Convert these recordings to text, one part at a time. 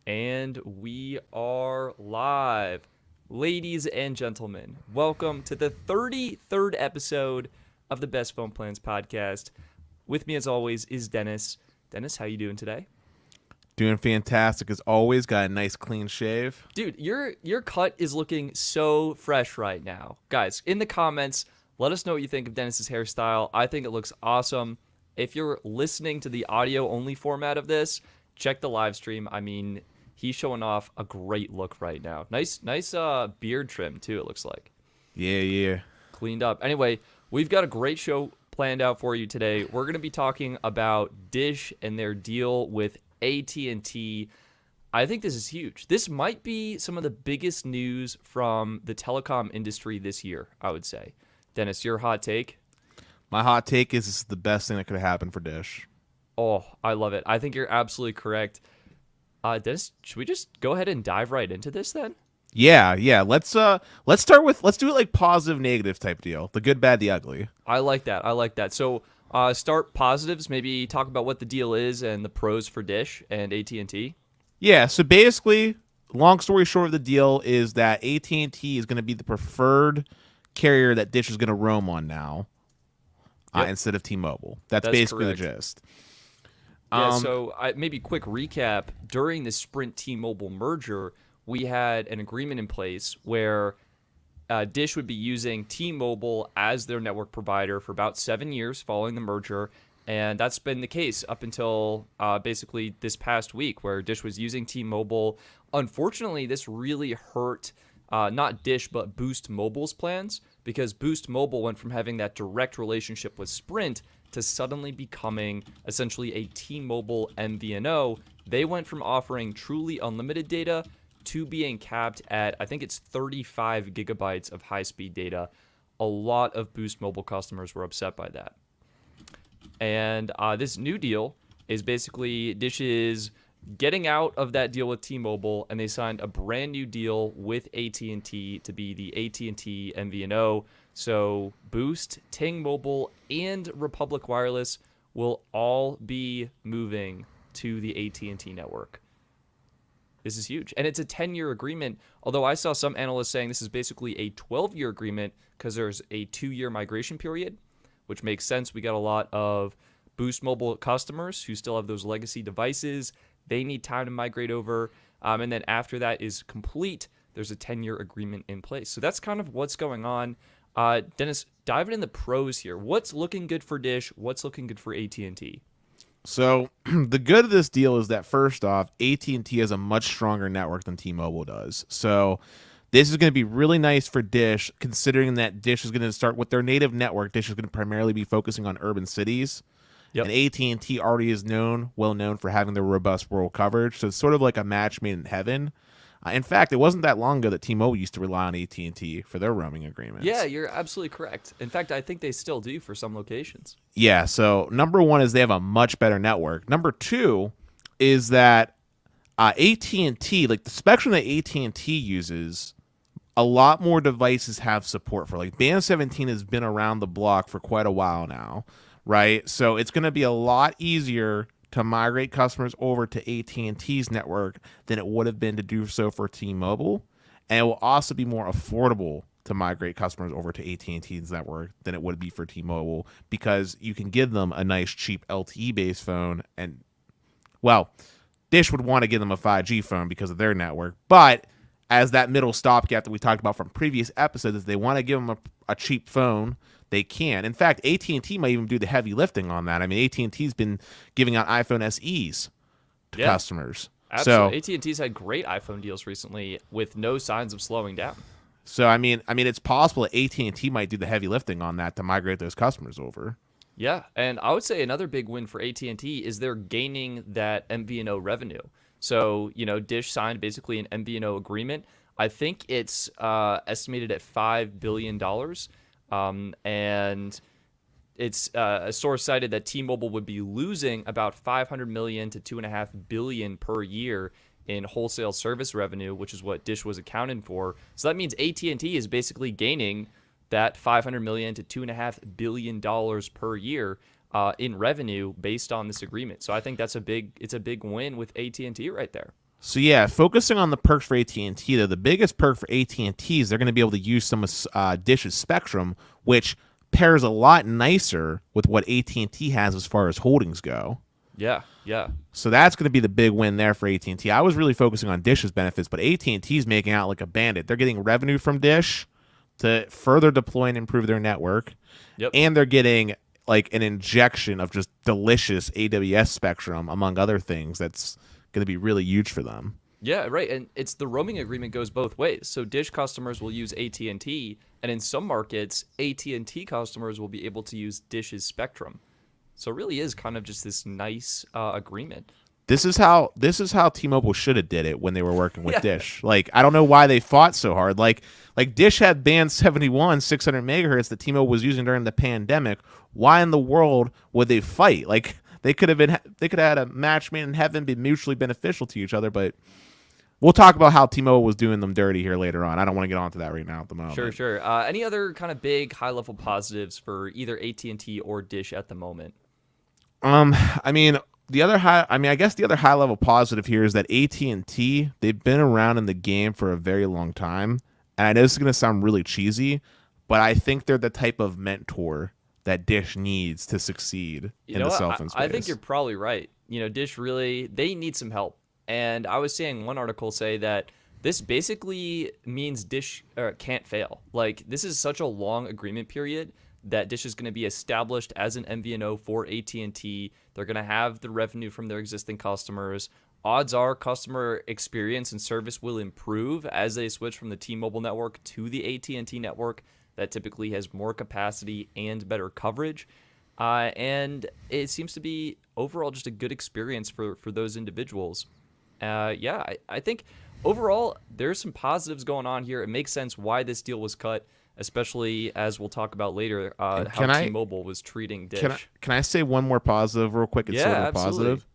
And we are live. Ladies and gentlemen, welcome to the 33rd episode of the Best Phone Plans Podcast. With me, as always, is Dennis. Dennis, how you doing today? Doing fantastic as always. Got a nice clean shave. Dude, your cut is looking so fresh right now. Guys, in the comments, let us know what you think of Dennis's hairstyle. I think it looks awesome. If you're listening to the audio-only format of this, check the live stream. I mean, he's showing off a great look right now. Nice beard trim, too, it looks like. Yeah. Cleaned up. Anyway, we've got a great show planned out for you today. We're going to be talking about Dish and their deal with AT&T. I think this is huge. This might be some of the biggest news from the telecom industry this year, I would say. Dennis, your hot take? My hot take is this is the best thing that could have happened for Dish. Oh, I love it. I think you're absolutely correct. Dennis, should we just go ahead and dive right into this then? Yeah. Let's do it like positive, negative type deal. The good, bad, the ugly. I like that. So start positives, maybe talk about what the deal is and the pros for Dish and AT&T. Yeah, so basically, long story short of the deal is that AT&T is going to be the preferred carrier that Dish is going to roam on now instead of T-Mobile. That's basically correct. the gist. Yeah, so maybe quick recap. During the Sprint T-Mobile merger, we had an agreement in place where Dish would be using T-Mobile as their network provider for about 7 years following the merger, and that's been the case up until basically this past week where Dish was using T-Mobile. Unfortunately, this really hurt not Dish but Boost Mobile's plans because Boost Mobile went from having that direct relationship with Sprint to suddenly becoming essentially a T-Mobile MVNO. They went from offering truly unlimited data to being capped at, I think it's 35 gigabytes of high-speed data. A lot of Boost Mobile customers were upset by that. And this new deal is basically Dish is getting out of that deal with T-Mobile, and they signed a brand new deal with AT&T to be the AT&T MVNO. So Boost, Ting Mobile, and Republic Wireless will all be moving to the AT&T network. This is huge. And it's a 10-year agreement, although I saw some analysts saying this is basically a 12-year agreement because there's a 2-year migration period, which makes sense. We got a lot of Boost Mobile customers who still have those legacy devices. They need time to migrate over. And then after that is complete, there's a 10-year agreement in place. So that's kind of what's going on. Dennis, diving in the pros here. What's looking good for Dish? What's looking good for AT&T? So the good of this deal is that first off, AT&T has a much stronger network than T-Mobile does. So this is going to be really nice for Dish, considering that Dish is going to start with their native network. Dish is going to primarily be focusing on urban cities. Yep. And AT&T already is well known for having their robust rural coverage. So it's sort of like a match made in heaven. In fact, it wasn't that long ago that T-Mobile used to rely on AT&T for their roaming agreements. Yeah, you're absolutely correct. In fact, I think they still do for some locations. Yeah, so number one is they have a much better network. Number two is that AT&T, like the spectrum that AT&T uses, a lot more devices have support for. Like Band 17 has been around the block for quite a while now, right? So it's going to be a lot easier to migrate customers over to AT&T's network than it would have been to do so for T-Mobile. And it will also be more affordable to migrate customers over to AT&T's network than it would be for T-Mobile because you can give them a nice, cheap LTE-based phone. And, well, Dish would want to give them a 5G phone because of their network. But as that middle stopgap that we talked about from previous episodes, is they want to give them a cheap phone, they can. In fact, AT&T might even do the heavy lifting on that. I mean, AT&T's been giving out iPhone SEs to customers. Absolutely. So, AT&T's had great iPhone deals recently with no signs of slowing down. So, I mean, it's possible that AT&T might do the heavy lifting on that to migrate those customers over. Yeah, and I would say another big win for AT&T is they're gaining that MVNO revenue. So, Dish signed basically an MVNO agreement. I think it's estimated at $5 billion. And it's a source cited that T-Mobile would be losing about $500 million to $2.5 billion per year in wholesale service revenue, which is what Dish was accounting for. So that means AT&T is basically gaining that $500 million to $2.5 billion per year in revenue based on this agreement. So I think it's a big win with AT&T right there. So yeah, focusing on the perks for AT&T, though, the biggest perk for AT&T is they're going to be able to use some of Dish's spectrum, which pairs a lot nicer with what AT&T has as far as holdings go. Yeah, yeah. So that's going to be the big win there for AT&T. I was really focusing on Dish's benefits, but AT&T is making out like a bandit. They're getting revenue from Dish to further deploy and improve their network, and they're getting like an injection of just delicious AWS spectrum, among other things. That's going to be really huge for them. Yeah, right. And it's the roaming agreement goes both ways. So Dish customers will use AT&T, and in some markets, AT&T customers will be able to use Dish's spectrum. So it really is kind of just this nice agreement. This is how T-Mobile should have did it when they were working with Dish. Like, I don't know why they fought so hard. Like Dish had band 71 600 megahertz that T-Mobile was using during the pandemic. Why in the world would they fight? Like, they could have had a match made in heaven, be mutually beneficial to each other. But we'll talk about how T-Mobile was doing them dirty here later on. I don't want to get onto that right now at the moment. Sure. Any other kind of big high-level positives for either AT&T or Dish at the moment? I mean, I guess the other high level positive here is that AT&T, they've been around in the game for a very long time. And I know this is going to sound really cheesy, but I think they're the type of mentor that Dish needs to succeed in the cell phone space. I think you're probably right. Dish really, they need some help. And I was seeing one article say that this basically means Dish can't fail. Like, this is such a long agreement period that Dish is going to be established as an MVNO for AT&T. They're going to have the revenue from their existing customers. Odds are customer experience and service will improve as they switch from the T-Mobile network to the AT&T network that typically has more capacity and better coverage. And it seems to be overall just a good experience for those individuals. I think overall there's some positives going on here. It makes sense why this deal was cut, especially as we'll talk about later, how T-Mobile was treating Dish. Can I say one more positive real quick? It's sort of absolutely. positive.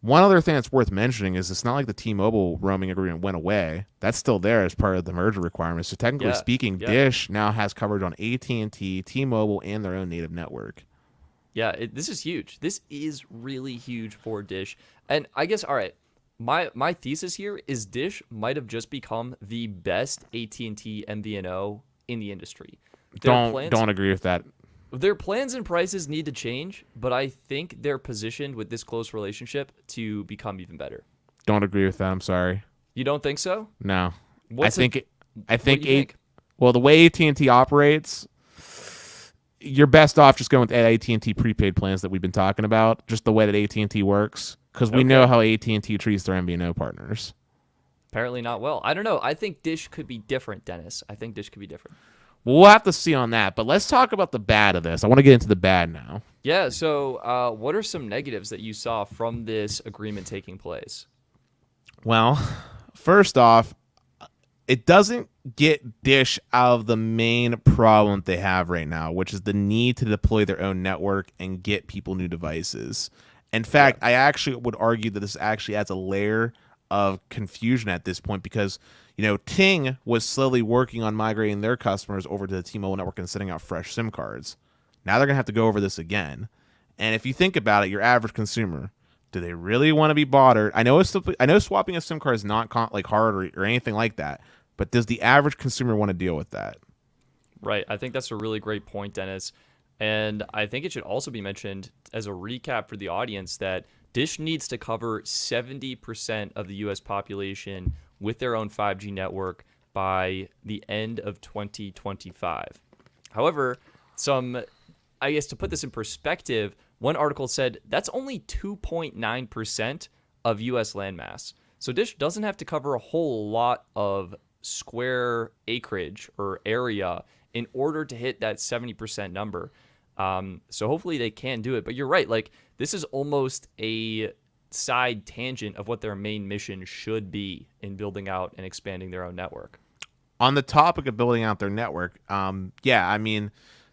One other thing that's worth mentioning is it's not like the T-Mobile roaming agreement went away. That's still there as part of the merger requirements. So technically speaking, Dish now has coverage on AT&T, T-Mobile, and their own native network. Yeah, this is huge. This is really huge for Dish. And I guess, all right, my thesis here is Dish might have just become the best AT&T MVNO in the industry. Don't agree with that. Their plans and prices need to change, but I think they're positioned with this close relationship to become even better. Don't agree with that. I'm sorry. You don't think so? No. I think Well, the way AT&T operates, you're best off just going with AT&T prepaid plans that we've been talking about, just the way that AT&T works, because we know how AT&T treats their MVNO partners. Apparently not well. I don't know. I think Dish could be different, Dennis. I think Dish could be different. We'll have to see on that, but let's talk about the bad of this. I want to get into the bad now. Yeah, so what are some negatives that you saw from this agreement taking place? Well, first off, it doesn't get Dish out of the main problem they have right now, which is the need to deploy their own network and get people new devices. In fact, I actually would argue that this actually adds a layer of confusion at this point because, Ting was slowly working on migrating their customers over to the T-Mobile network and sending out fresh SIM cards. Now they're going to have to go over this again. And if you think about it, your average consumer, do they really want to be bothered? I know swapping a SIM card is not hard or anything like that, but does the average consumer want to deal with that? Right. I think that's a really great point, Dennis. And I think it should also be mentioned as a recap for the audience that Dish needs to cover 70% of the U.S. population with their own 5G network by the end of 2025. However, to put this in perspective, one article said that's only 2.9% of U.S. landmass. So Dish doesn't have to cover a whole lot of square acreage or area in order to hit that 70% number. So hopefully they can do it. But you're right. Like, this is almost a side tangent of what their main mission should be in building out and expanding their own network. On the topic of building out their network,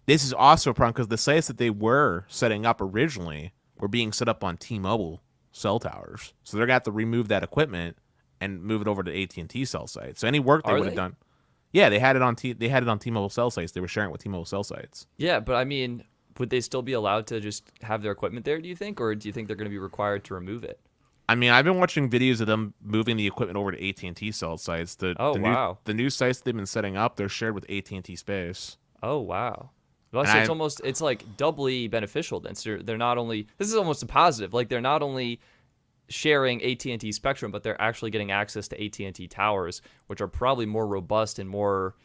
this is also a problem because the sites that they were setting up originally were being set up on T-Mobile cell towers. So they're going to have to remove that equipment and move it over to AT&T cell sites. So any work they would have done. Yeah, they had it on T-Mobile cell sites. They were sharing it with T-Mobile cell sites. Yeah, but I mean, would they still be allowed to just have their equipment there, do you think? Or do you think they're going to be required to remove it? I mean, I've been watching videos of them moving the equipment over to AT&T cell sites. Wow. The new sites they've been setting up, they're shared with AT&T space. Oh wow. Well, And so it's like doubly beneficial then. So they're not only, this is almost a positive. Like they're not only sharing AT&T spectrum, but they're actually getting access to AT&T towers, which are probably more robust and more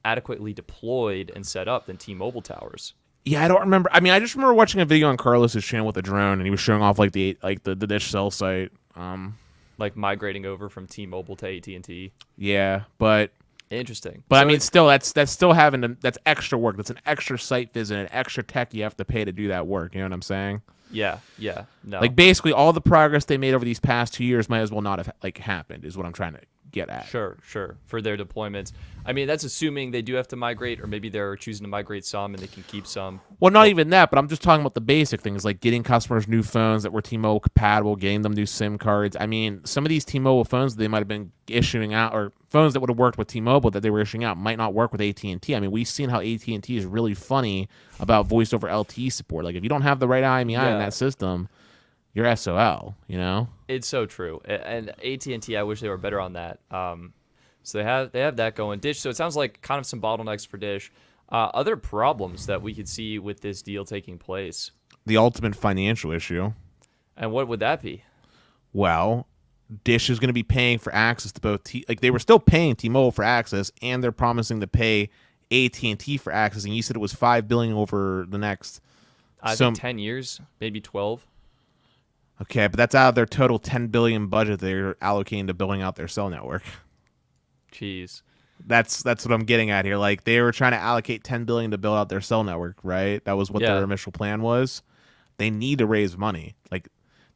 adequately deployed and set up than T-Mobile towers. Yeah, I don't remember. I mean, I just remember watching a video on Carlos's channel with a drone, and he was showing off like the Dish cell site. Like migrating over from T-Mobile to AT&T. Yeah, but interesting. But so I mean, still, that's still that's extra work. That's an extra site visit, an extra tech you have to pay to do that work. You know what I'm saying? Yeah. No. Like basically, all the progress they made over these past 2 years might as well not have happened. Is what I'm trying to get at. Sure. For their deployments. I mean, that's assuming they do have to migrate, or maybe they're choosing to migrate some and they can keep some. Well, not even that, but I'm just talking about the basic things like getting customers new phones that were T-Mobile compatible, getting them new SIM cards. I mean, some of these T-Mobile phones they might have been issuing out, or phones that would have worked with T-Mobile that they were issuing out, might not work with AT&T. I mean, we've seen how AT&T is really funny about voice over LTE support. Like, if you don't have the right IMEI in that system, you're SOL, you know? It's so true. And AT&T, I wish they were better on that. So they have that going. Dish, so it sounds like kind of some bottlenecks for Dish. Other problems that we could see with this deal taking place. The ultimate financial issue. And what would that be? Well, Dish is going to be paying for access to both they were still paying T-Mobile for access, and they're promising to pay AT&T for access. And you said it was $5 billion over the next, I think 10 years, maybe 12. Okay, but that's out of their total $10 billion budget they're allocating to building out their cell network. Jeez. That's what I'm getting at here. Like, they were trying to allocate $10 billion to build out their cell network, right? That was what their initial plan was. They need to raise money. Like,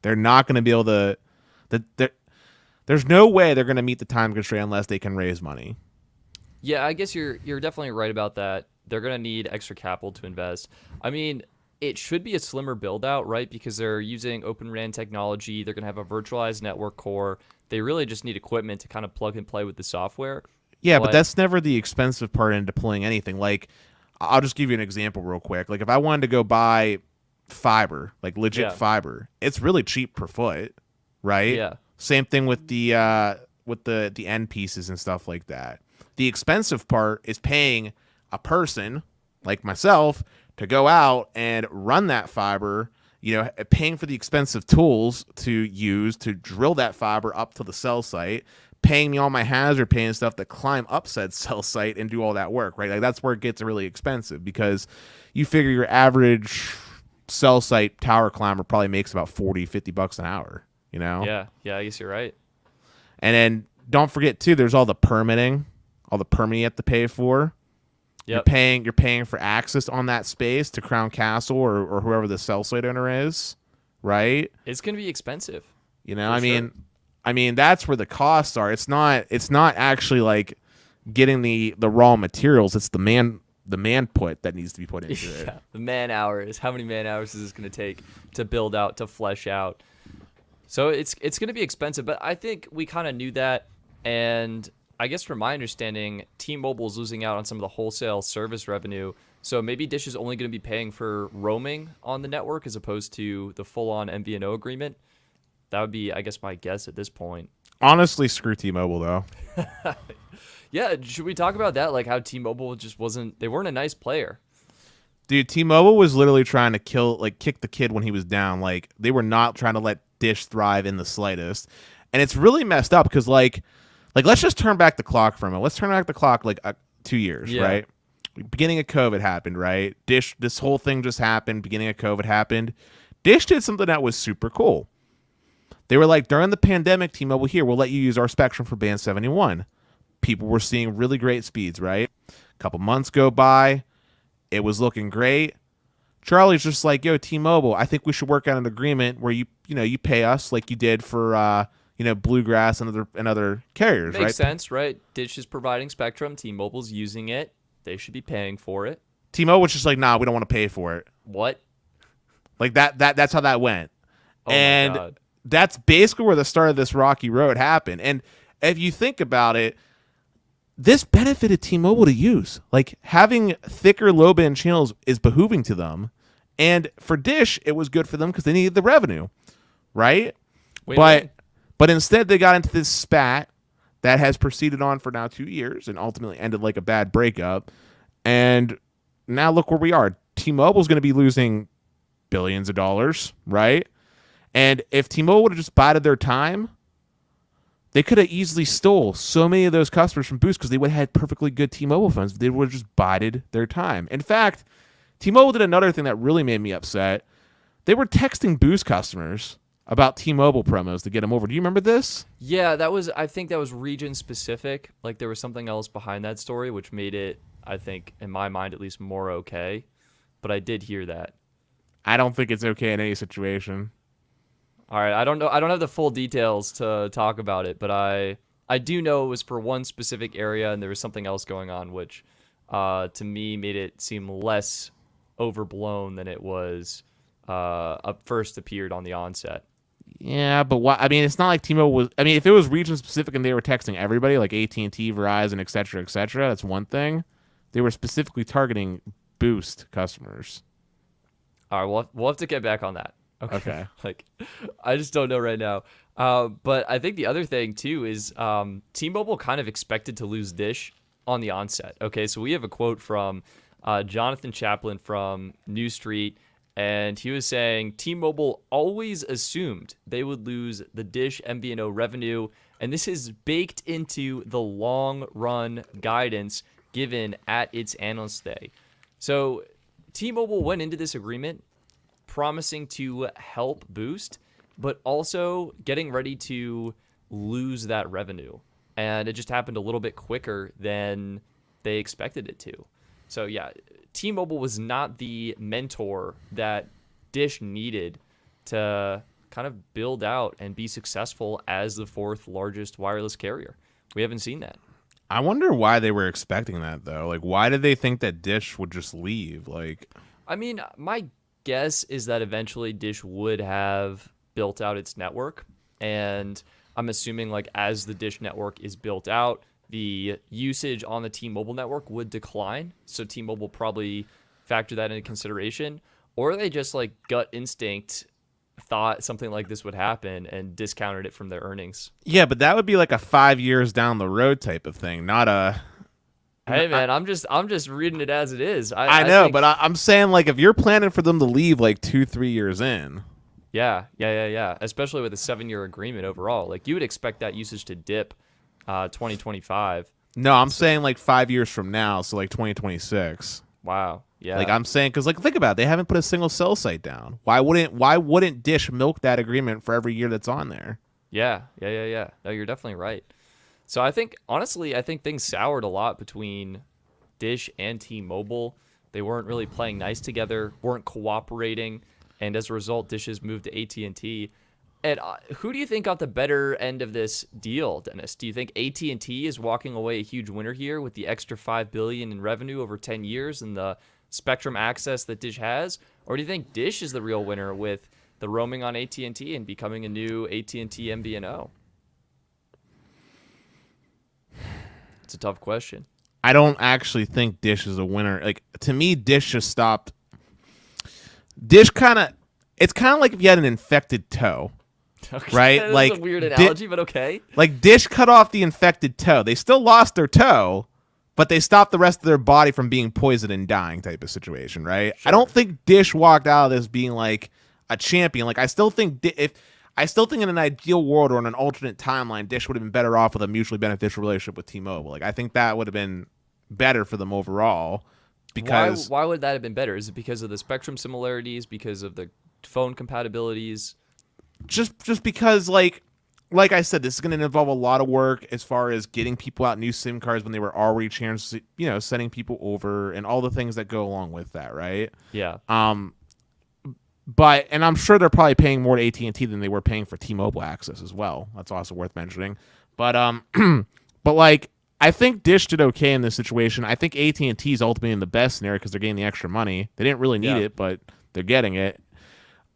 they're not going to be able to. There's no way they're going to meet the time constraint unless they can raise money. Yeah, I guess you're definitely right about that. They're going to need extra capital to invest. I mean, it should be a slimmer build out, right? Because they're using Open RAN technology. They're going to have a virtualized network core. They really just need equipment to kind of plug and play with the software. Yeah, but that's never the expensive part in deploying anything. Like, I'll just give you an example real quick. Like, if I wanted to go buy fiber, like legit fiber, it's really cheap per foot, right? Yeah. Same thing with the end pieces and stuff like that. The expensive part is paying a person like myself to go out and run that fiber, you know, paying for the expensive tools to use to drill that fiber up to the cell site, paying me all my hazard pay and stuff to climb up said cell site and do all that work, right? Like, that's where it gets really expensive, because you figure your average cell site tower climber probably makes about $40-$50 an hour, you know? Yeah, I guess you're right. And then don't forget too, there's all the permitting you have to pay for. Yep. You're paying for access on that space to Crown Castle or whoever the cell site owner is, right? It's going to be expensive. You know, I mean that's where the costs are. It's not actually like getting the raw materials. It's the man put that needs to be put into it. Yeah, the man hours. How many man hours is this going to take to build out, to flesh out? So it's going to be expensive, but I think we kind of knew that. And I guess from my understanding, T-Mobile is losing out on some of the wholesale service revenue. So maybe Dish is only going to be paying for roaming on the network as opposed to the full-on MVNO agreement. That would be, I guess, my guess at this point. Honestly, screw T-Mobile, though. Yeah, should we talk about that? Like how T-Mobile just they weren't a nice player. Dude, T-Mobile was literally trying to kick the kid when he was down. Like, they were not trying to let Dish thrive in the slightest. And it's really messed up because, like let's just turn back the clock for a minute. Let's turn back the clock 2 years, right? Beginning of COVID happened, right? Dish, this whole thing just happened. Beginning of COVID happened. Dish did something that was super cool. They were like, during the pandemic, T-Mobile, here, we'll let you use our spectrum for Band 71. People were seeing really great speeds, right? A couple months go by. It was looking great. Charlie's just like, yo, T-Mobile, I think we should work out an agreement where you pay us like you did for Bluegrass and other carriers, right? Makes sense, right? Dish is providing spectrum. T-Mobile's using it. They should be paying for it. T-Mobile was just like, nah, we don't want to pay for it. What? Like that's how that went. Oh and my God. That's basically where the start of this rocky road happened. And if you think about it, this benefited T-Mobile to use. Like, having thicker low-band channels is behooving to them. And for Dish, it was good for them because they needed the revenue, right? But instead they got into this spat that has proceeded on for now 2 years and ultimately ended like a bad breakup. And now look where we are. T-Mobile's going to be losing billions of dollars, right? And if T-Mobile would have just bided their time, they could have easily stole so many of those customers from Boost because they would have had perfectly good T-Mobile phones. They would have just bided their time. In fact, T-Mobile did another thing that really made me upset. They were texting Boost customers about T-Mobile promos to get them over. Do you remember this? Yeah, I think that was region specific. Like there was something else behind that story, which made it, I think, in my mind at least, more okay. But I did hear that. I don't think it's okay in any situation. All right, I don't know. I don't have the full details to talk about it, but I do know it was for one specific area, and there was something else going on, which to me made it seem less overblown than it was first appeared on the onset. Yeah, but what? I mean, it's not like T-Mobile was. I mean, if it was region specific and they were texting everybody, like AT&T, Verizon, etc., that's one thing. They were specifically targeting Boost customers. All right, we'll have to get back on that. Okay. Like, I just don't know right now. But I think the other thing, too, is T-Mobile kind of expected to lose Dish on the onset. Okay, so we have a quote from Jonathan Chaplin from New Street, and he was saying T-Mobile always assumed they would lose the Dish MVNO revenue, and this is baked into the long-run guidance given at its Analyst Day. So T-Mobile went into this agreement promising to help Boost, but also getting ready to lose that revenue. And it just happened a little bit quicker than they expected it to. So yeah, T-Mobile was not the mentor that Dish needed to kind of build out and be successful as the fourth largest wireless carrier. We haven't seen that. I wonder why they were expecting that, though. Like, why did they think that Dish would just leave? Like, I mean, my guess is that eventually Dish would have built out its network, and I'm assuming like as the Dish network is built out, the usage on the T-Mobile network would decline, so T-Mobile probably factor that into consideration, or they just like gut instinct thought something like this would happen and discounted it from their earnings. Yeah, but that would be like a 5 years down the road type of thing, not a Hey man, I'm just reading it as it is. I know, but I'm saying like if you're planning for them to leave like 2-3 years in. Yeah. Especially with a 7-year agreement overall, like you would expect that usage to dip, 2025. No, I'm saying like 5 years from now, so like 2026. Wow. Yeah. Like I'm saying, because like think about it, they haven't put a single cell site down. Why wouldn't Dish milk that agreement for every year that's on there? Yeah. No, you're definitely right. So I think, honestly, things soured a lot between Dish and T-Mobile. They weren't really playing nice together, weren't cooperating, and as a result, Dish has moved to AT&T. And who do you think got the better end of this deal, Dennis? Do you think AT&T is walking away a huge winner here with the extra $5 billion in revenue over 10 years and the spectrum access that Dish has? Or do you think Dish is the real winner with the roaming on AT&T and becoming a new AT&T MVNO? It's a tough question. I don't actually think Dish is a winner. Like to me, Dish just stopped. Dish it's kind of like if you had an infected toe, Okay. right? That's like a weird analogy, but okay. Like Dish cut off the infected toe. They still lost their toe, but they stopped the rest of their body from being poisoned and dying type of situation, right? Sure. I don't think Dish walked out of this being like a champion. Like I still think in an ideal world or in an alternate timeline, Dish would have been better off with a mutually beneficial relationship with T-Mobile. Like I think that would have been better for them overall. Because why would that have been better? Is it because of the spectrum similarities? Because of the phone compatibilities? Just because like I said, this is going to involve a lot of work as far as getting people out new SIM cards when they were already sending people over and all the things that go along with that, right? Yeah. But I'm sure they're probably paying more to AT&T than they were paying for T-Mobile access as well. That's also worth mentioning. But but like I think Dish did okay in this situation. I think AT&T is ultimately in the best scenario because they're getting the extra money. They didn't really need it, but they're getting it.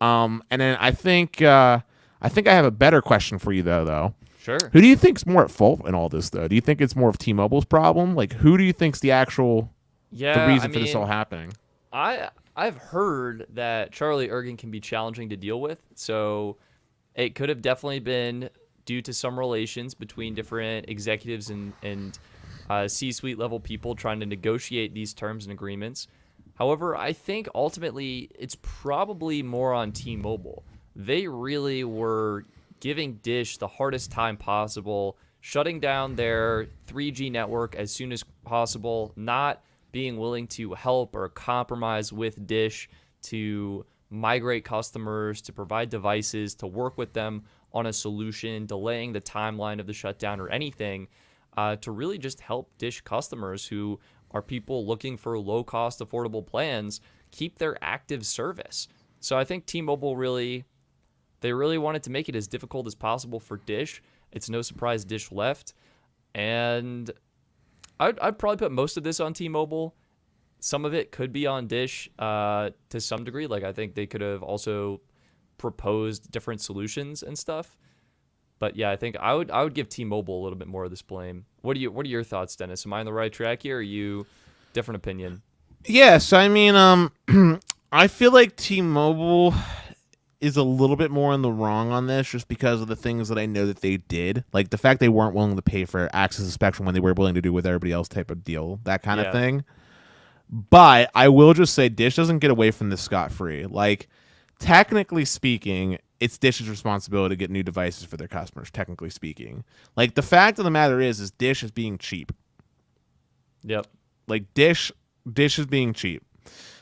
And then I think I have a better question for you though. Sure. Who do you think's more at fault in all this though? Do you think it's more of T-Mobile's problem? Like who do you think's the reason for this all happening? I've heard that Charlie Ergen can be challenging to deal with. So It could have definitely been due to some relations between different executives and C-suite level people trying to negotiate these terms and agreements. However, I think ultimately it's probably more on T-Mobile. They really were giving Dish the hardest time possible, shutting down their 3G network as soon as possible, not being willing to help or compromise with Dish to migrate customers, to provide devices, to work with them on a solution, delaying the timeline of the shutdown or anything, to really just help Dish customers who are people looking for low-cost, affordable plans keep their active service. So I think T-Mobile they really wanted to make it as difficult as possible for Dish. It's no surprise Dish left. And I'd probably put most of this on T-Mobile. Some of it could be on Dish to some degree. Like, I think they could have also proposed different solutions and stuff. But yeah, I think I would give T-Mobile a little bit more of this blame. What are your thoughts, Dennis? Am I on the right track here? Or are you different opinion? Yes, I mean, I feel like T-Mobile is a little bit more in the wrong on this, just because of the things that I know that they did, like the fact they weren't willing to pay for access to spectrum when they were willing to do with everybody else type of deal, that kind of thing. But I will just say, Dish doesn't get away from this scot-free. Like, technically speaking, it's Dish's responsibility to get new devices for their customers, technically speaking. Like, the fact of the matter is Dish is being cheap. Yep. Like, Dish is being cheap.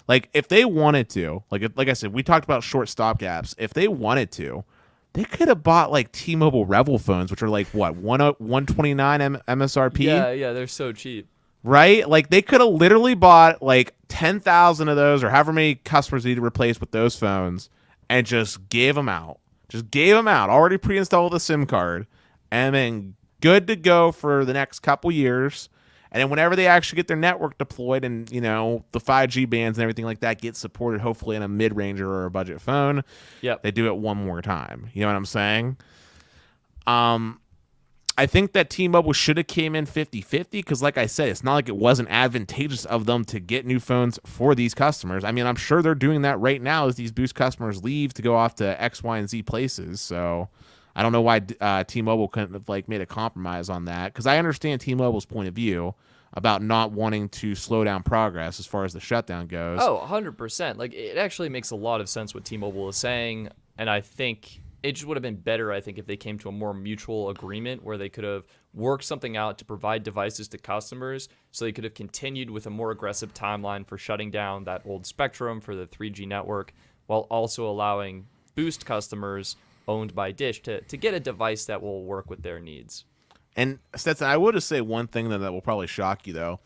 Like, if they wanted to, like I said, we talked about short stopgaps. If they wanted to, they could have bought, like, T-Mobile Revel phones, which are, like, what, $129 MSRP? Yeah, they're so cheap. Right? Like, they could have literally bought, like, 10,000 of those, or however many customers need to replace with those phones, and just gave them out. Already pre-installed the SIM card, and then good to go for the next couple years. And then whenever they actually get their network deployed and, you know, the 5G bands and everything like that get supported, hopefully in a mid-ranger or a budget phone, they do it one more time. You know what I'm saying? I think that T-Mobile should have came in 50-50 because, like I said, it's not like it wasn't advantageous of them to get new phones for these customers. I mean, I'm sure they're doing that right now as these Boost customers leave to go off to X, Y, and Z places. So I don't know why T-Mobile couldn't have, like, made a compromise on that, because I understand T-Mobile's point of view about not wanting to slow down progress as far as the shutdown goes. Oh, 100%. Like, it actually makes a lot of sense what T-Mobile is saying, and I think it just would have been better, I think, if they came to a more mutual agreement where they could have worked something out to provide devices to customers, so they could have continued with a more aggressive timeline for shutting down that old spectrum for the 3G network, while also allowing Boost customers owned by Dish to get a device that will work with their needs. And Stetson, I will just say one thing that will probably shock you, though.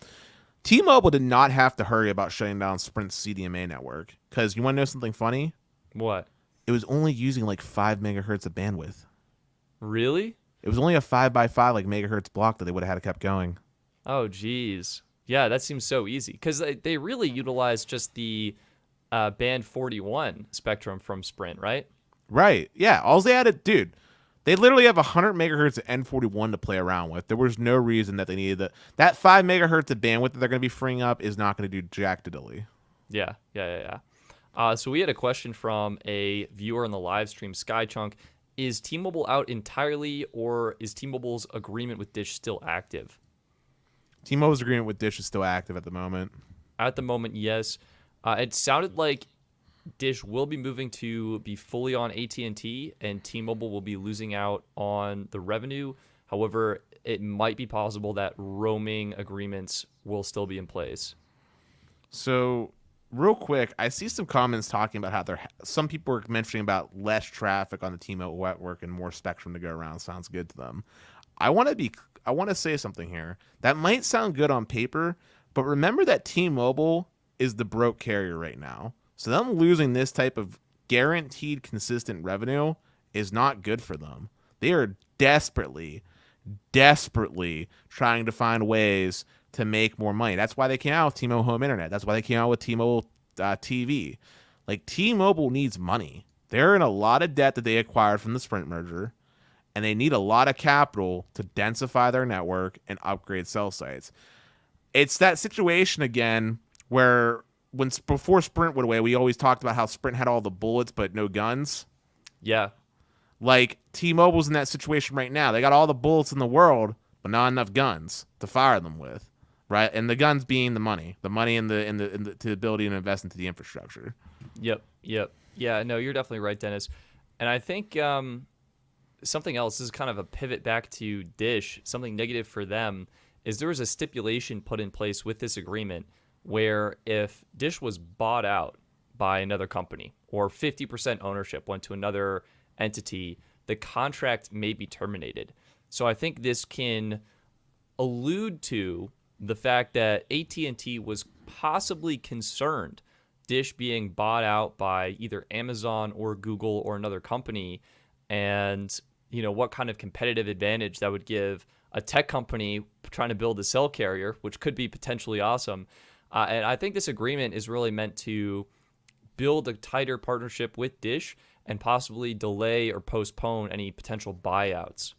T-Mobile did not have to hurry about shutting down Sprint's CDMA network, because you want to know something funny? What? It was only using like 5 megahertz of bandwidth. Really? It was only a 5x5 like megahertz block that they would have had to kept going. Oh, geez. Yeah, that seems so easy, because they really utilized just the band 41 spectrum from Sprint, right? Right. Yeah. All they added, dude, they literally have 100 megahertz of N41 to play around with. There was no reason that they needed that 5 megahertz of bandwidth that they're going to be freeing up is not going to do jack diddly. Yeah. So we had a question from a viewer in the live stream, Skychunk. Is T-Mobile out entirely, or is T-Mobile's agreement with Dish still active? T-Mobile's agreement with Dish is still active at the moment. At the moment, yes. It sounded like Dish will be moving to be fully on AT&T, and T-Mobile will be losing out on the revenue. However, it might be possible that roaming agreements will still be in place. So, real quick, I see some comments talking about how some people are mentioning about less traffic on the T-Mobile network and more spectrum to go around. Sounds good to them. I want to say something here. That might sound good on paper, but remember that T-Mobile is the broke carrier right now. So them losing this type of guaranteed consistent revenue is not good for them. They are desperately trying to find ways to make more money. That's why they came out with T-Mobile Home Internet. That's why they came out with T-Mobile TV. Like, T-Mobile needs money. They're in a lot of debt that they acquired from the Sprint merger, and they need a lot of capital to densify their network and upgrade cell sites. It's that situation again where before Sprint went away, we always talked about how Sprint had all the bullets but no guns. Yeah. Like T-Mobile's in that situation right now. They got all the bullets in the world, but not enough guns to fire them with, right? And the guns being the money and the ability to invest into the infrastructure. Yep. Yeah, no, you're definitely right, Dennis. And I think something else, this is kind of a pivot back to Dish, something negative for them, is there was a stipulation put in place with this agreement where if Dish was bought out by another company or 50% ownership went to another entity, the contract may be terminated. So I think this can allude to the fact that AT&T was possibly concerned Dish being bought out by either Amazon or Google or another company, and what kind of competitive advantage that would give a tech company trying to build a cell carrier, which could be potentially awesome. And I think this agreement is really meant to build a tighter partnership with Dish and possibly delay or postpone any potential buyouts.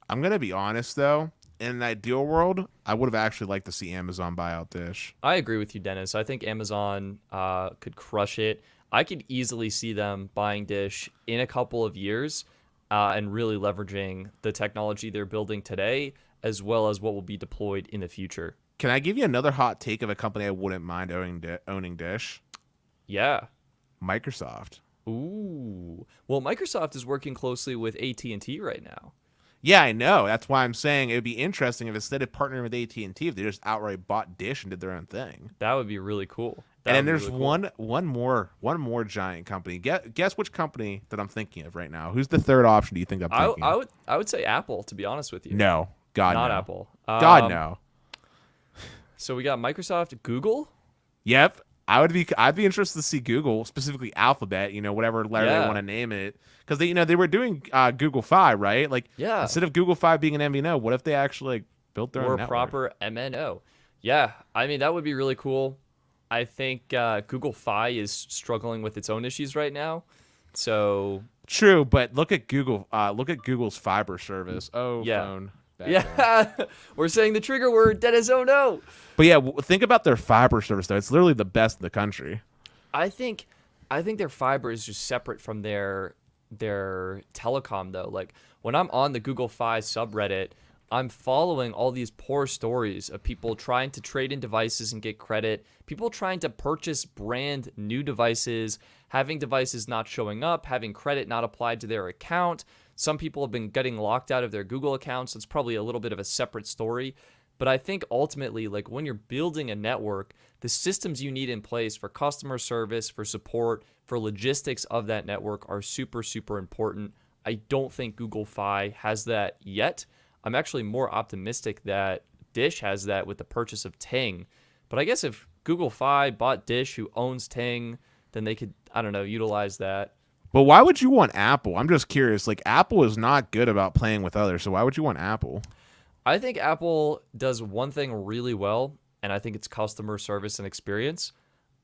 I'm going to be honest, though. In an ideal world, I would have actually liked to see Amazon buy out Dish. I agree with you, Dennis. I think Amazon could crush it. I could easily see them buying Dish in a couple of years and really leveraging the technology they're building today, as well as what will be deployed in the future. Can I give you another hot take of a company I wouldn't mind owning Dish? Yeah. Microsoft. Ooh. Well, Microsoft is working closely with AT&T right now. Yeah, I know. That's why I'm saying it would be interesting if instead of partnering with AT&T, if they just outright bought Dish and did their own thing. That would be really cool. And then there's really one more giant company. Guess which company that I'm thinking of right now. Who's the third option do you think I'm thinking? I would say Apple, to be honest with you. No. God, not no. Apple. God, no. So we got Microsoft, Google. Yep. I'd be interested to see Google, specifically Alphabet, whatever letter they want to name it, because they were doing Google Fi, right? Like, instead of Google Fi being an MVNO, what if they actually built their own network? Proper MNO. Yeah, I mean that would be really cool. I think Google Fi is struggling with its own issues right now, so true. But look at Google. Look at Google's fiber service. Oh, yeah. Phone. We're saying the trigger word. Dennis, oh no. But yeah, think about their fiber service though. It's literally the best in the country. I think their fiber is just separate from their telecom though. Like when I'm on the Google Fi subreddit, I'm following all these poor stories of people trying to trade in devices and get credit, people trying to purchase brand new devices, having devices not showing up, having credit not applied to their account. Some people have been getting locked out of their Google accounts. It's probably a little bit of a separate story. But I think ultimately, like when you're building a network, the systems you need in place for customer service, for support, for logistics of that network are super, super important. I don't think Google Fi has that yet. I'm actually more optimistic that Dish has that with the purchase of Ting. But I guess if Google Fi bought Dish, who owns Ting, then they could, utilize that. But why would you want Apple? I'm just curious. Like, Apple is not good about playing with others, so why would you want Apple? I think Apple does one thing really well, and I think it's customer service and experience.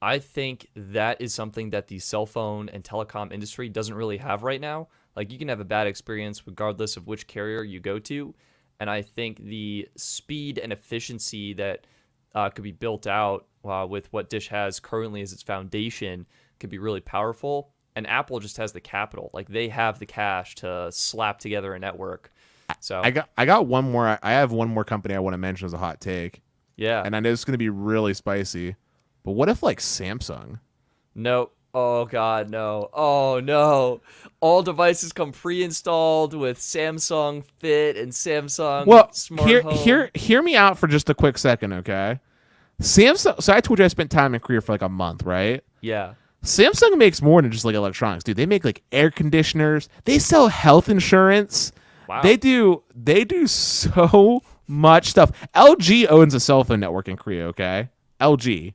I think that is something that the cell phone and telecom industry doesn't really have right now. Like, you can have a bad experience regardless of which carrier you go to, and I think the speed and efficiency that could be built out with what Dish has currently as its foundation could be really powerful. And Apple just has the capital. Like, they have the cash to slap together a network. So I got one more. I have one more company I want to mention as a hot take. Yeah. And I know it's going to be really spicy. But what if, like, Samsung? No. Oh, God, no. Oh, no. All devices come pre-installed with Samsung Fit and Samsung Smart Home. Hear me out for just a quick second, okay? Samsung. So I told you I spent time in Korea for like a month, right? Yeah. Samsung makes more than just like electronics, dude. They make like air conditioners. They sell health insurance. Wow. They do so much stuff. LG owns a cell phone network in Korea, okay? LG.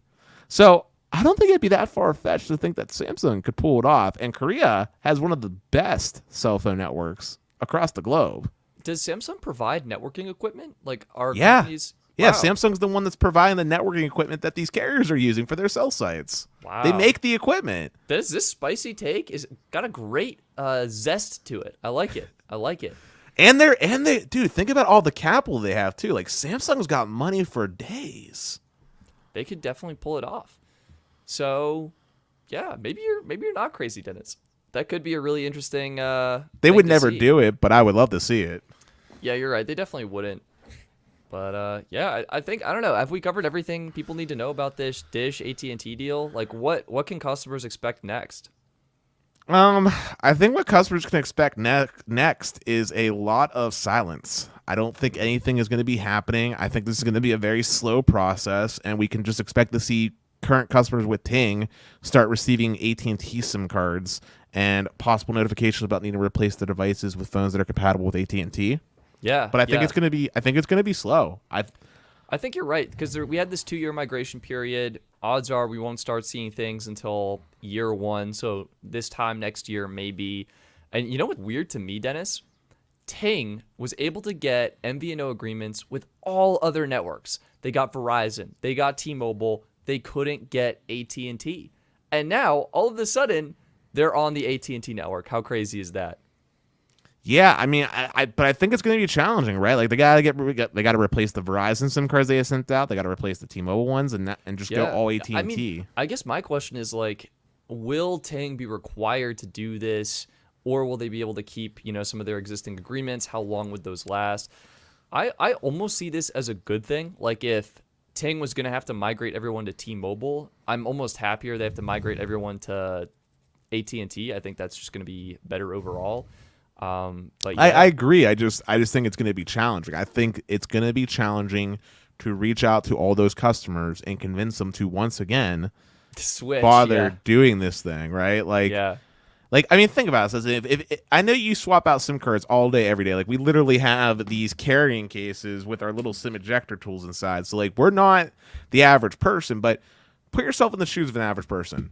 So I don't think it'd be that far-fetched to think that Samsung could pull it off. And Korea has one of the best cell phone networks across the globe. Does Samsung provide networking equipment? Like, are companies... Yeah, Wow. Samsung's the one that's providing the networking equipment that these carriers are using for their cell sites. Wow. They make the equipment. This spicy take is got a great zest to it. I like it. And they dude, think about all the capital they have too. Like, Samsung's got money for days. They could definitely pull it off. So, yeah, maybe you're not crazy, Dennis. that could be a really interesting They thing would to never see. do it, but I would love to see it. Yeah, you're right. They definitely wouldn't. But yeah, I think I don't know. Have we covered everything people need to know about this Dish AT&T deal? Like, what can customers expect next? I think what customers can expect next is a lot of silence. I don't think anything is going to be happening. I think this is going to be a very slow process, and we can just expect to see current customers with Ting start receiving AT&T SIM cards and possible notifications about needing to replace their devices with phones that are compatible with AT&T. Yeah, But I think yeah. it's going to be slow. I think you're right because we had this 2-year migration period. Odds are we won't start seeing things until year 1. So this time next year, maybe. And you know what's weird to me, Dennis? Ting was able to get MVNO agreements with all other networks. They got Verizon, they got T-Mobile, they couldn't get AT&T. And now, all of a sudden, they're on the AT&T network. How crazy is that? Yeah, I mean, but I think it's going to be challenging, right? Like they got to replace the Verizon SIM cards they sent out. They got to replace the T-Mobile ones and just go Yeah. all I mean, AT&T. I guess my question is like, will Ting be required to do this, or will they be able to keep, some of their existing agreements? How long would those last? I almost see this as a good thing. Like if Ting was going to have to migrate everyone to T-Mobile, I'm almost happier they have to migrate everyone to AT&T. I think that's just going to be better overall. But yeah, I agree. I just think it's going to be challenging. I think it's going to be challenging to reach out to all those customers and convince them to once again switch. bother Yeah, doing this thing, right? yeah, I mean, think about this. If I know you swap out SIM cards all day, every day. Like we literally have these carrying cases with our little SIM ejector tools inside. So like we're not the average person, but put yourself in the shoes of an average person.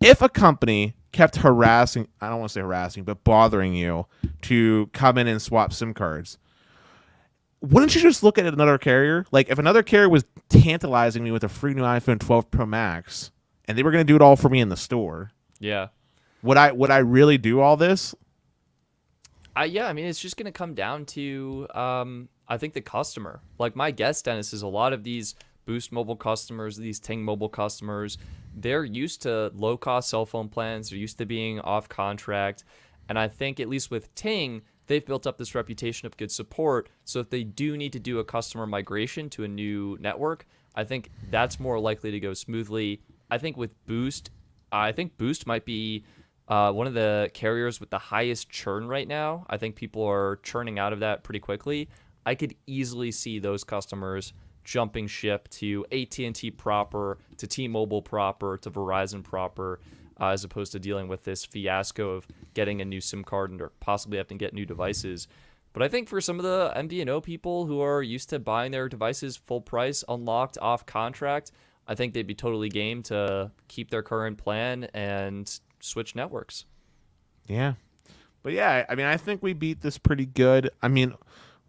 If a company kept harassing, I don't want to say harassing, but bothering you to come in and swap SIM cards, wouldn't you just look at another carrier? Like if another carrier was tantalizing me with a free new iPhone 12 Pro Max and they were going to do it all for me in the store, yeah. would I really do all this? Yeah, I mean, it's just going to come down to, I think, the customer. Like my guess, Dennis, is a lot of these Boost Mobile customers, these Ting Mobile customers, they're used to low-cost cell phone plans. They're used to being off contract. And I think, at least with Ting, they've built up this reputation of good support. So if they do need to do a customer migration to a new network, I think that's more likely to go smoothly. I think with Boost, Boost might be one of the carriers with the highest churn right now. I think people are churning out of that pretty quickly. I could easily see those customers jumping ship to AT&T proper, to T-Mobile proper, to Verizon proper, as opposed to dealing with this fiasco of getting a new SIM card and or possibly having to get new devices. But I think for some of the MVNO people who are used to buying their devices full price, unlocked, off contract, I think they'd be totally game to keep their current plan and switch networks. Yeah. But yeah, I mean, I think we beat this pretty good. I mean,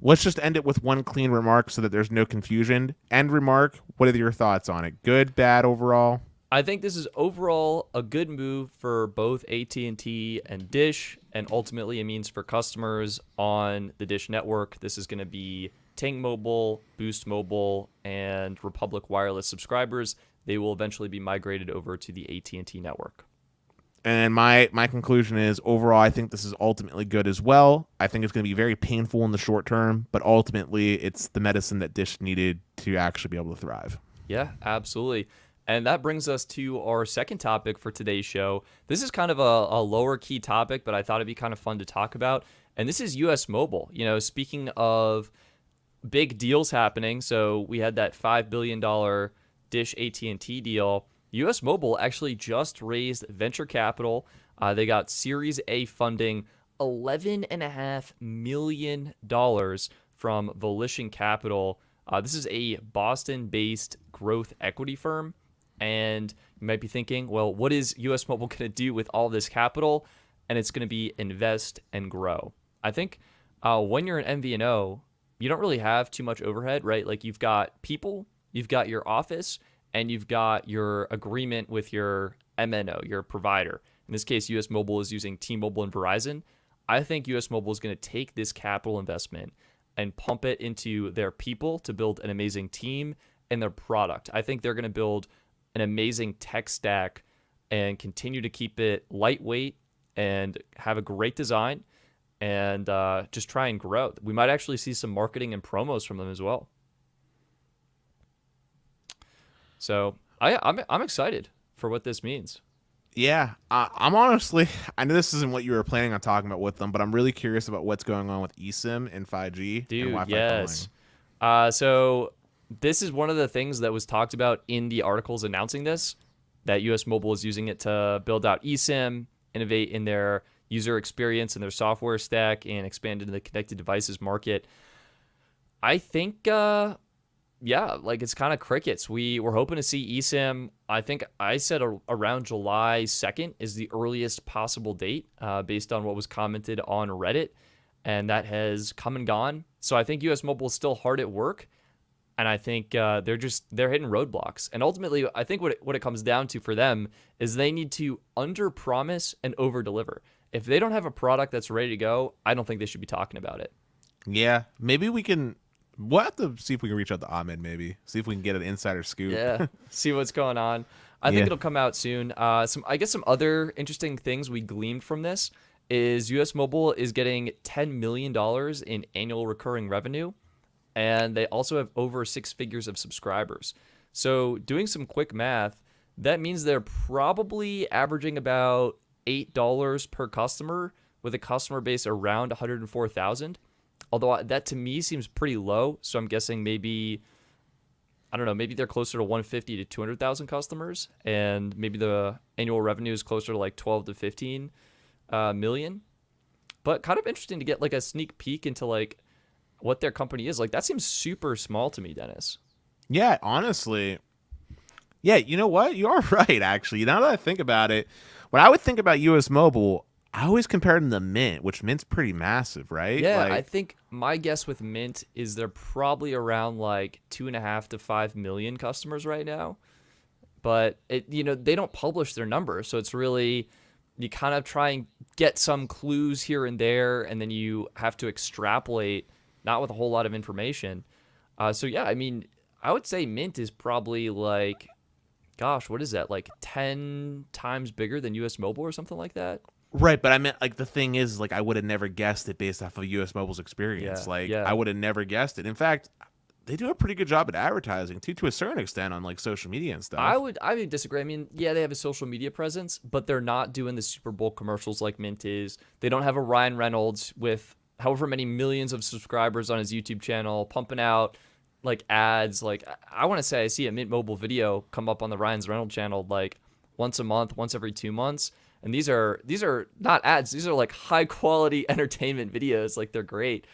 let's just end it with one clean remark so that there's no confusion. End remark, what are your thoughts on it? Good, bad, overall? I think this is overall a good move for both AT&T and Dish, and ultimately it means for customers on the Dish network, this is going to be Ting Mobile, Boost Mobile, and Republic Wireless subscribers. They will eventually be migrated over to the AT&T network. And my conclusion is overall, I think this is ultimately good as well. I think it's going to be very painful in the short term, but ultimately it's the medicine that Dish needed to actually be able to thrive. Yeah, absolutely. And that brings us to our second topic for today's show. This is kind of a lower key topic, but I thought it'd be kind of fun to talk about. And this is US Mobile. Speaking of big deals happening, so we had that $5 billion Dish AT&T deal. US Mobile actually just raised venture capital. They got Series A funding, $11.5 million from Volition Capital. This is a Boston-based growth equity firm. And you might be thinking, well, what is US Mobile going to do with all this capital? And it's going to be invest and grow. I think when you're an MVNO, you don't really have too much overhead, right? Like you've got people, you've got your office, and you've got your agreement with your MNO, your provider. In this case, US Mobile is using T-Mobile and Verizon. I think US Mobile is going to take this capital investment and pump it into their people to build an amazing team and their product. I think they're going to build an amazing tech stack and continue to keep it lightweight and have a great design and just try and grow. We might actually see some marketing and promos from them as well. So I'm excited for what this means. Yeah, I'm honestly, I know this isn't what you were planning on talking about with them, but I'm really curious about what's going on with eSIM and 5G Dude, and Wi-Fi yes. calling. So this is one of the things that was talked about in the articles announcing this, that US Mobile is using it to build out eSIM, innovate in their user experience and their software stack, and expand into the connected devices market. I think like it's kind of crickets. We're hoping to see eSIM. I think I said around July 2nd is the earliest possible date, based on what was commented on Reddit, and that has come and gone. So I think US Mobile is still hard at work, and I think they're hitting roadblocks. And ultimately, I think what it comes down to for them is they need to under-promise and over-deliver. If they don't have a product that's ready to go, I don't think they should be talking about it. Yeah, maybe we'll have to see if we can reach out to Ahmed, maybe. See if we can get an insider scoop. Yeah, see what's going on. I think it'll come out soon. Some other interesting things we gleaned from this is US Mobile is getting $10 million in annual recurring revenue, and they also have over 6 figures of subscribers. So doing some quick math, that means they're probably averaging about $8 per customer with a customer base around 104,000. Although that to me seems pretty low, so I'm guessing maybe, I don't know, maybe they're closer to 150 to 200,000 customers, and maybe the annual revenue is closer to like 12 to 15 million. But kind of interesting to get like a sneak peek into like what their company is. Like that seems super small to me, Dennis. Yeah, honestly. Yeah, you know what? You are right, actually. Now that I think about it, when I would think about US Mobile, I always compare them to Mint, which Mint's pretty massive, right? Yeah, I think my guess with Mint is they're probably around like 2.5 to 5 million customers right now. But they don't publish their numbers, so it's really, you kind of try and get some clues here and there, and then you have to extrapolate, not with a whole lot of information. So yeah, I mean, I would say Mint is probably like, gosh, what is that? Like 10 times bigger than US Mobile or something like that? Right, but I meant like the thing is like I would have never guessed it based off of US Mobile's experience. I would have never guessed it. In fact, they do a pretty good job at advertising too, to a certain extent on like social media and stuff. I would disagree. I mean, yeah, they have a social media presence, but they're not doing the Super Bowl commercials like Mint is. They don't have a Ryan Reynolds with however many millions of subscribers on his YouTube channel pumping out like ads. Like I want to say I see a Mint Mobile video come up on the Ryan Reynolds channel like once a month, once every 2 months. And these are not ads. These are like high quality entertainment videos. Like they're great.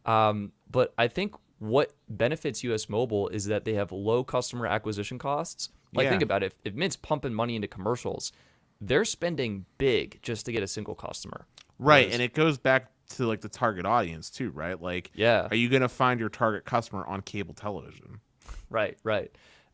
But I think what benefits US Mobile is that they have low customer acquisition costs. Like think about it. If Mint's pumping money into commercials, they're spending big just to get a single customer. Right. And it goes back to like the target audience too, right? Like, are you going to find your target customer on cable television? Right.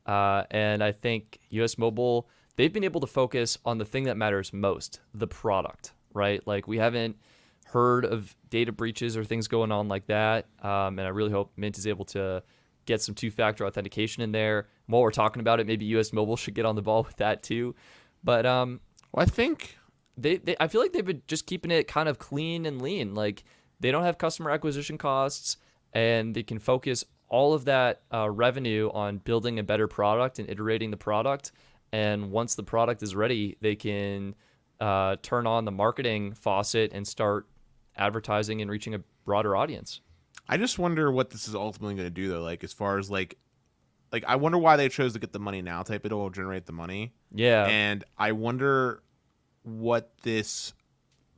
And I think US Mobile, they've been able to focus on the thing that matters most, the product, right? Like we haven't heard of data breaches or things going on like that. And I really hope Mint is able to get some 2-factor authentication in there. While we're talking about it, maybe US Mobile should get on the ball with that too. But I think I feel like they've been just keeping it kind of clean and lean. Like they don't have customer acquisition costs, and they can focus all of that revenue on building a better product and iterating the product. And once the product is ready, they can turn on the marketing faucet and start advertising and reaching a broader audience. I just wonder what this is ultimately going to do, though. Like, as far as like I wonder why they chose to get the money now type. It'll generate the money. Yeah. And I wonder what this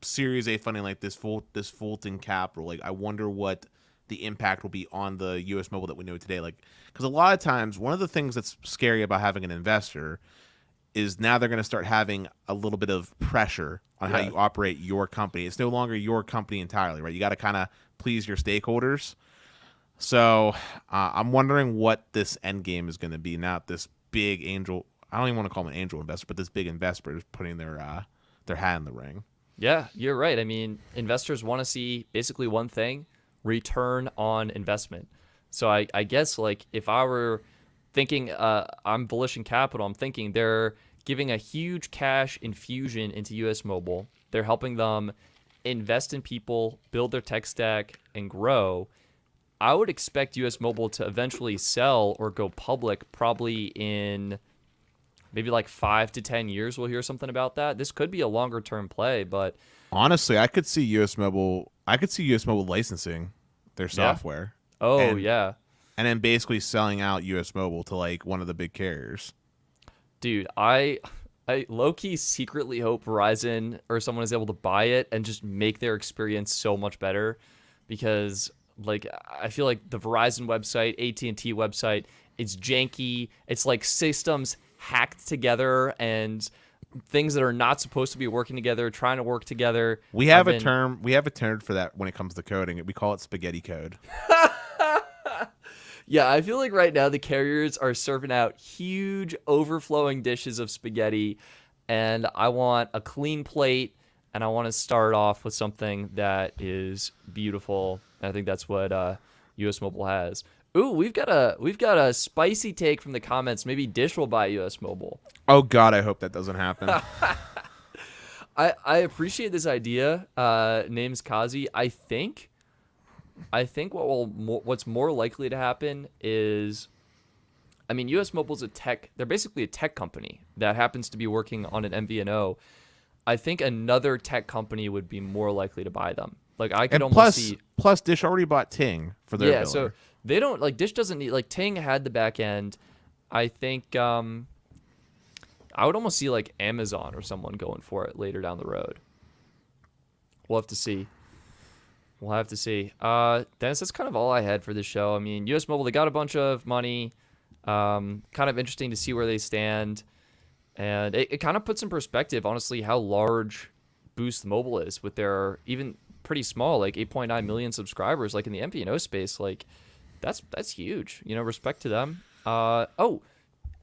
Series A funding, like this Fulton capital, like I wonder what the impact will be on the US Mobile that we know today. Like, because a lot of times, one of the things that's scary about having an investor is now they're going to start having a little bit of pressure on how you operate your company. It's no longer your company entirely, right? You got to kind of please your stakeholders. So I'm wondering what this end game is going to be now. This big angel, I don't even want to call him an angel investor, but this big investor is putting their hat in the ring. Yeah, you're right. I mean, investors want to see basically one thing: return on investment. So I guess like if I were thinking I'm bullish in capital, I'm thinking they're giving a huge cash infusion into US Mobile. They're helping them invest in people, build their tech stack, and grow. I would expect US Mobile to eventually sell or go public probably in maybe like 5 to 10 years. We'll hear something about that. This could be a longer term play, but honestly, I could see US Mobile licensing their software. Oh, and, yeah. And then basically selling out US Mobile to like one of the big carriers. Dude, I low-key secretly hope Verizon or someone is able to buy it and just make their experience so much better, because like I feel like the Verizon website, AT&T website, it's janky. It's like systems hacked together and things that are not supposed to be working together, trying to work together. We have a term for that when it comes to coding. We call it spaghetti code. Yeah, I feel like right now the carriers are serving out huge overflowing dishes of spaghetti, and I want a clean plate, and I want to start off with something that is beautiful. And I think that's what US Mobile has. Ooh, we've got a spicy take from the comments. Maybe Dish will buy US Mobile. Oh God, I hope that doesn't happen. I appreciate this idea. Name's Kazi. I think what's more likely to happen is, I mean, US Mobile's they're basically a tech company that happens to be working on an MVNO. I think another tech company would be more likely to buy them. Like I could almost see. Plus, Dish already bought Ting for their biller. So they don't like Dish doesn't need like Ting had the back end. I think I would almost see like Amazon or someone going for it later down the road. We'll have to see. Dennis, that's kind of all I had for this show. I mean, US Mobile, they got a bunch of money. Kind of interesting to see where they stand. And it kind of puts in perspective, honestly, how large Boost Mobile is with their even pretty small, like 8.9 million subscribers, like in the MVNO space. Like, that's huge. Respect to them.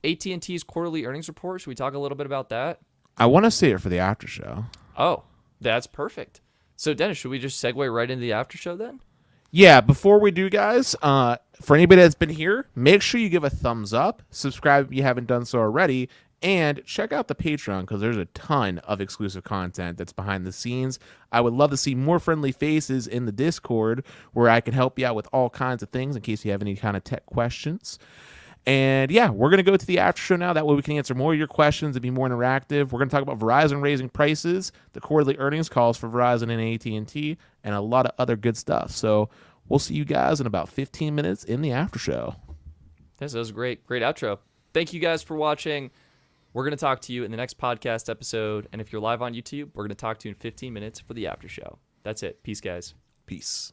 AT&T's quarterly earnings report. Should we talk a little bit about that? I want to see it for the after show. Oh, that's perfect. So, Dennis, should we just segue right into the after show then? Yeah, before we do, guys, for anybody that's been here, make sure you give a thumbs up, subscribe if you haven't done so already, and check out the Patreon because there's a ton of exclusive content that's behind the scenes. I would love to see more friendly faces in the Discord where I can help you out with all kinds of things in case you have any kind of tech questions. And yeah, we're going to go to the after show now. That way we can answer more of your questions and be more interactive. We're going to talk about Verizon raising prices, the quarterly earnings calls for Verizon and AT&T, and a lot of other good stuff. So we'll see you guys in about 15 minutes in the after show. This was a great outro. Thank you guys for watching. We're going to talk to you in the next podcast episode. And if you're live on YouTube, we're going to talk to you in 15 minutes for the after show. That's it. Peace, guys. Peace.